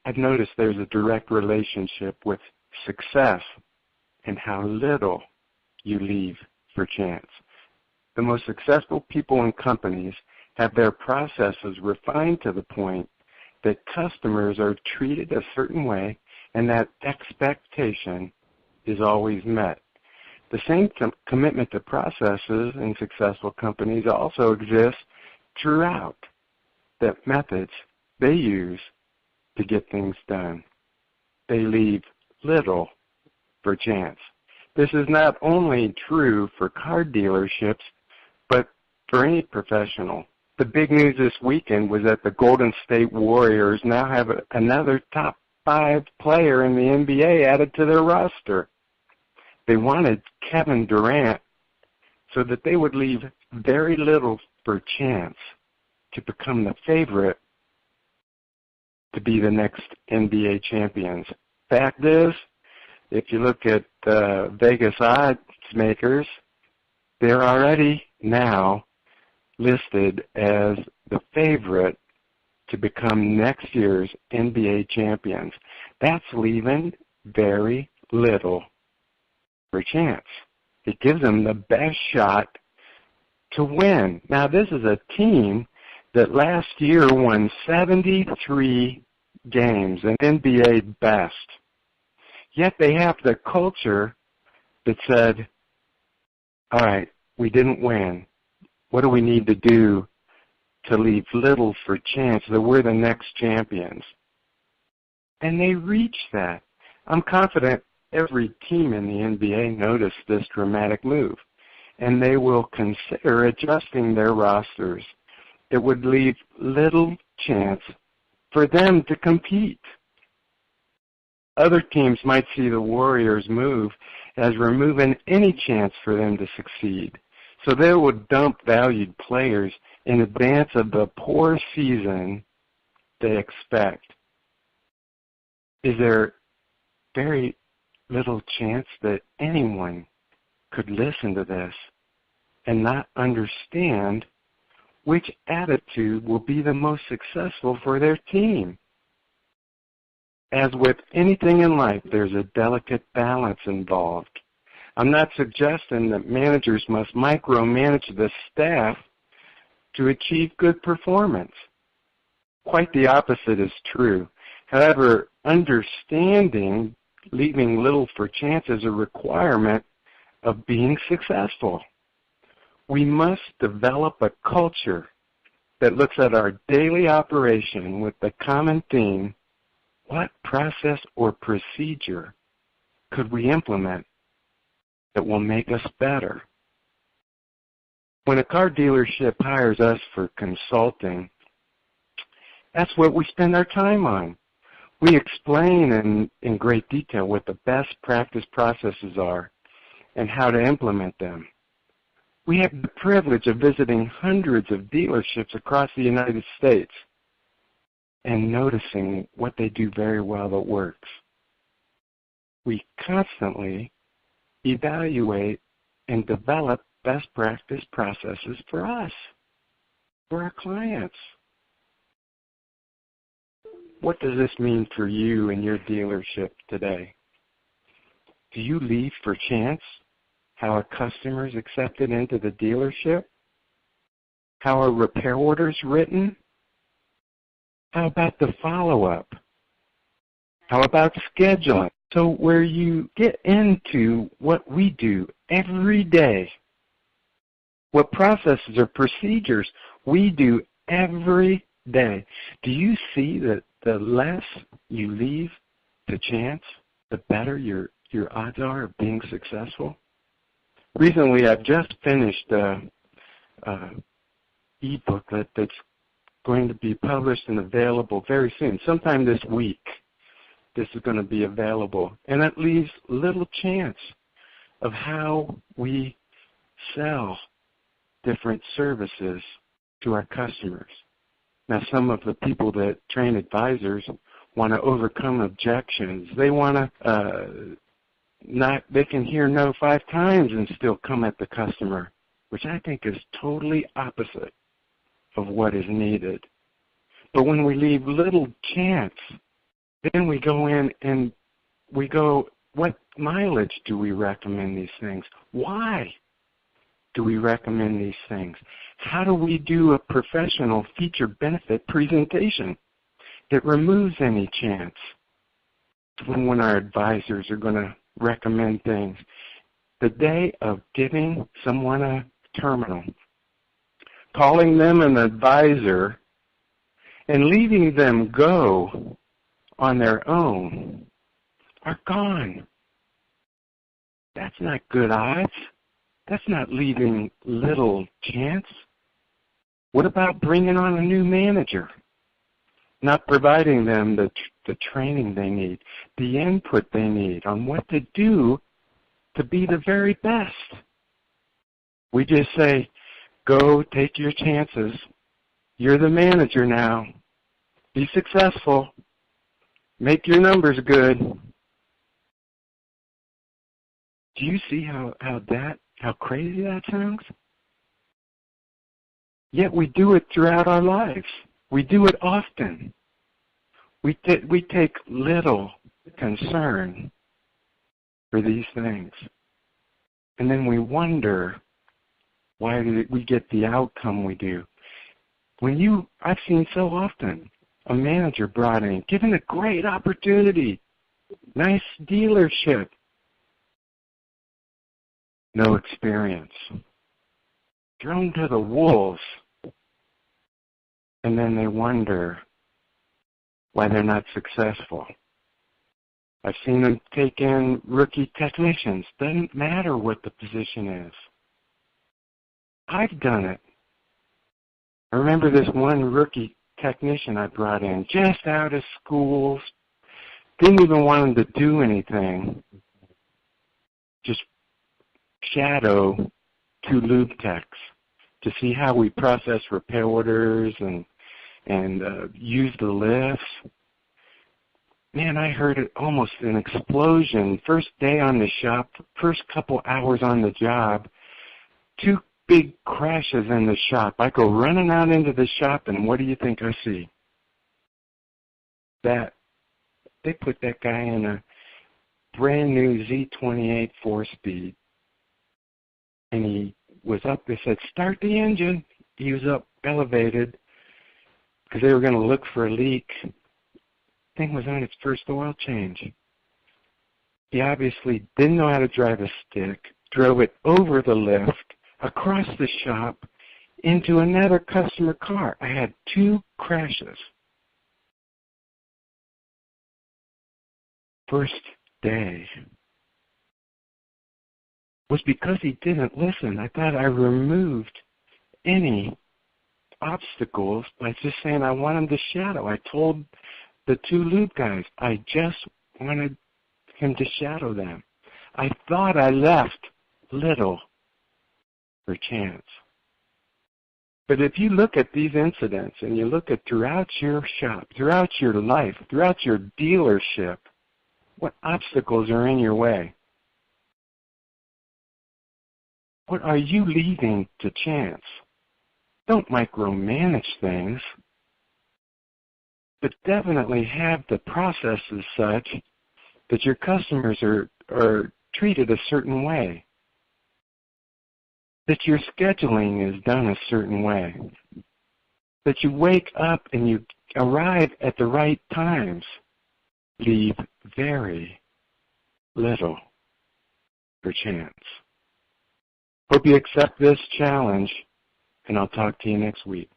I've noticed there's a direct relationship with success and how little you leave for chance. The most successful people and companies have their processes refined to the point that customers are treated a certain way and that expectation is always met. The same commitment to processes in successful companies also exists throughout the methods they use to get things done. They leave little for chance. This is not only true for car dealerships, but for any professional. The big news this weekend was that the Golden State Warriors now have another top 5 player in the NBA added to their roster. They wanted Kevin Durant so that they would leave very little for chance to become the favorite to be the next NBA champions. Fact is, if you look at Vegas odds makers, they're already now listed as the favorite to become next year's NBA champions. That's leaving very little for chance. It gives them the best shot to win. Now, this is a team that last year won 73 games, an NBA best. Yet they have the culture that said, all right, we didn't win. What do we need to do to leave little for chance that we're the next champions? And they reached that. I'm confident every team in the NBA noticed this dramatic move, and they will consider adjusting their rosters. It would leave little chance for them to compete. Other teams might see the Warriors' move as removing any chance for them to succeed. So they would dump valued players in advance of the poor season they expect. Is there very little chance that anyone could listen to this and not understand which attitude will be the most successful for their team? As with anything in life, there's a delicate balance involved. I'm not suggesting that managers must micromanage the staff to achieve good performance. Quite the opposite is true. However, understanding leaving little for chance is a requirement of being successful. We must develop a culture that looks at our daily operation with the common theme, what process or procedure could we implement that will make us better? When a car dealership hires us for consulting, that's what we spend our time on. We explain in great detail what the best practice processes are and how to implement them. We have the privilege of visiting hundreds of dealerships across the United States and noticing what they do very well that works. We constantly evaluate and develop best practice processes for us, for our clients. What does this mean for you and your dealership today? Do you leave for chance how a customer is accepted into the dealership? How are repair orders written? How about the follow-up? How about scheduling? So where you get into what we do every day, what processes or procedures we do every day, do you see that the less you leave to chance, the better your odds are of being successful? Recently, I've just finished an e-book that's going to be published and available very soon, sometime this week. This is going to be available, and it leaves little chance of how we sell different services to our customers. Now, some of the people that train advisors want to overcome objections. They want to they can hear no 5 times and still come at the customer, which I think is totally opposite of what is needed. But when we leave little chance Then we go in and we go, what mileage do we recommend these things? Why do we recommend these things? How do we do a professional feature benefit presentation that removes any chance when our advisors are going to recommend things? The day of giving someone a terminal, calling them an advisor, and leaving them go on their own are gone. That's not good odds. That's not leaving little chance. What about bringing on a new manager? Not providing them the training they need, the input they need on what to do to be the very best. We just say, go take your chances. You're the manager now. Be successful. Make your numbers good. Do you see how crazy that sounds? Yet we do it throughout our lives. We do it often. We take little concern for these things. And then we wonder, why did we get the outcome we do? I've seen so often, a manager brought in, given a great opportunity, nice dealership, no experience, thrown to the wolves, and then they wonder why they're not successful. I've seen them take in rookie technicians. Doesn't matter what the position is. I've done it. I remember this one rookie technician I brought in, just out of school, didn't even want him to do anything, just shadow 2 lube techs to see how we process repair orders and use the lifts. Man, I heard it almost an explosion. First day on the shop, first couple hours on the job, 2 big crashes in the shop. I go running out into the shop, and what do you think I see? That they put that guy in a brand new Z28 4-speed, and he was up. They said, start the engine. He was up elevated because they were going to look for a leak. Thing was on its first oil change. He obviously didn't know how to drive a stick, drove it over the lift, across the shop, into another customer car. I had 2 crashes. First day was because he didn't listen. I thought I removed any obstacles by just saying I want him to shadow. I told the 2 lube guys, I just wanted him to shadow them. I thought I left little for chance. But if you look at these incidents and you look at throughout your shop, throughout your life, throughout your dealership, what obstacles are in your way? What are you leaving to chance? Don't micromanage things, but definitely have the processes such that your customers are treated a certain way, that your scheduling is done a certain way, that you wake up and you arrive at the right times. Leave very little for chance. Hope you accept this challenge, and I'll talk to you next week.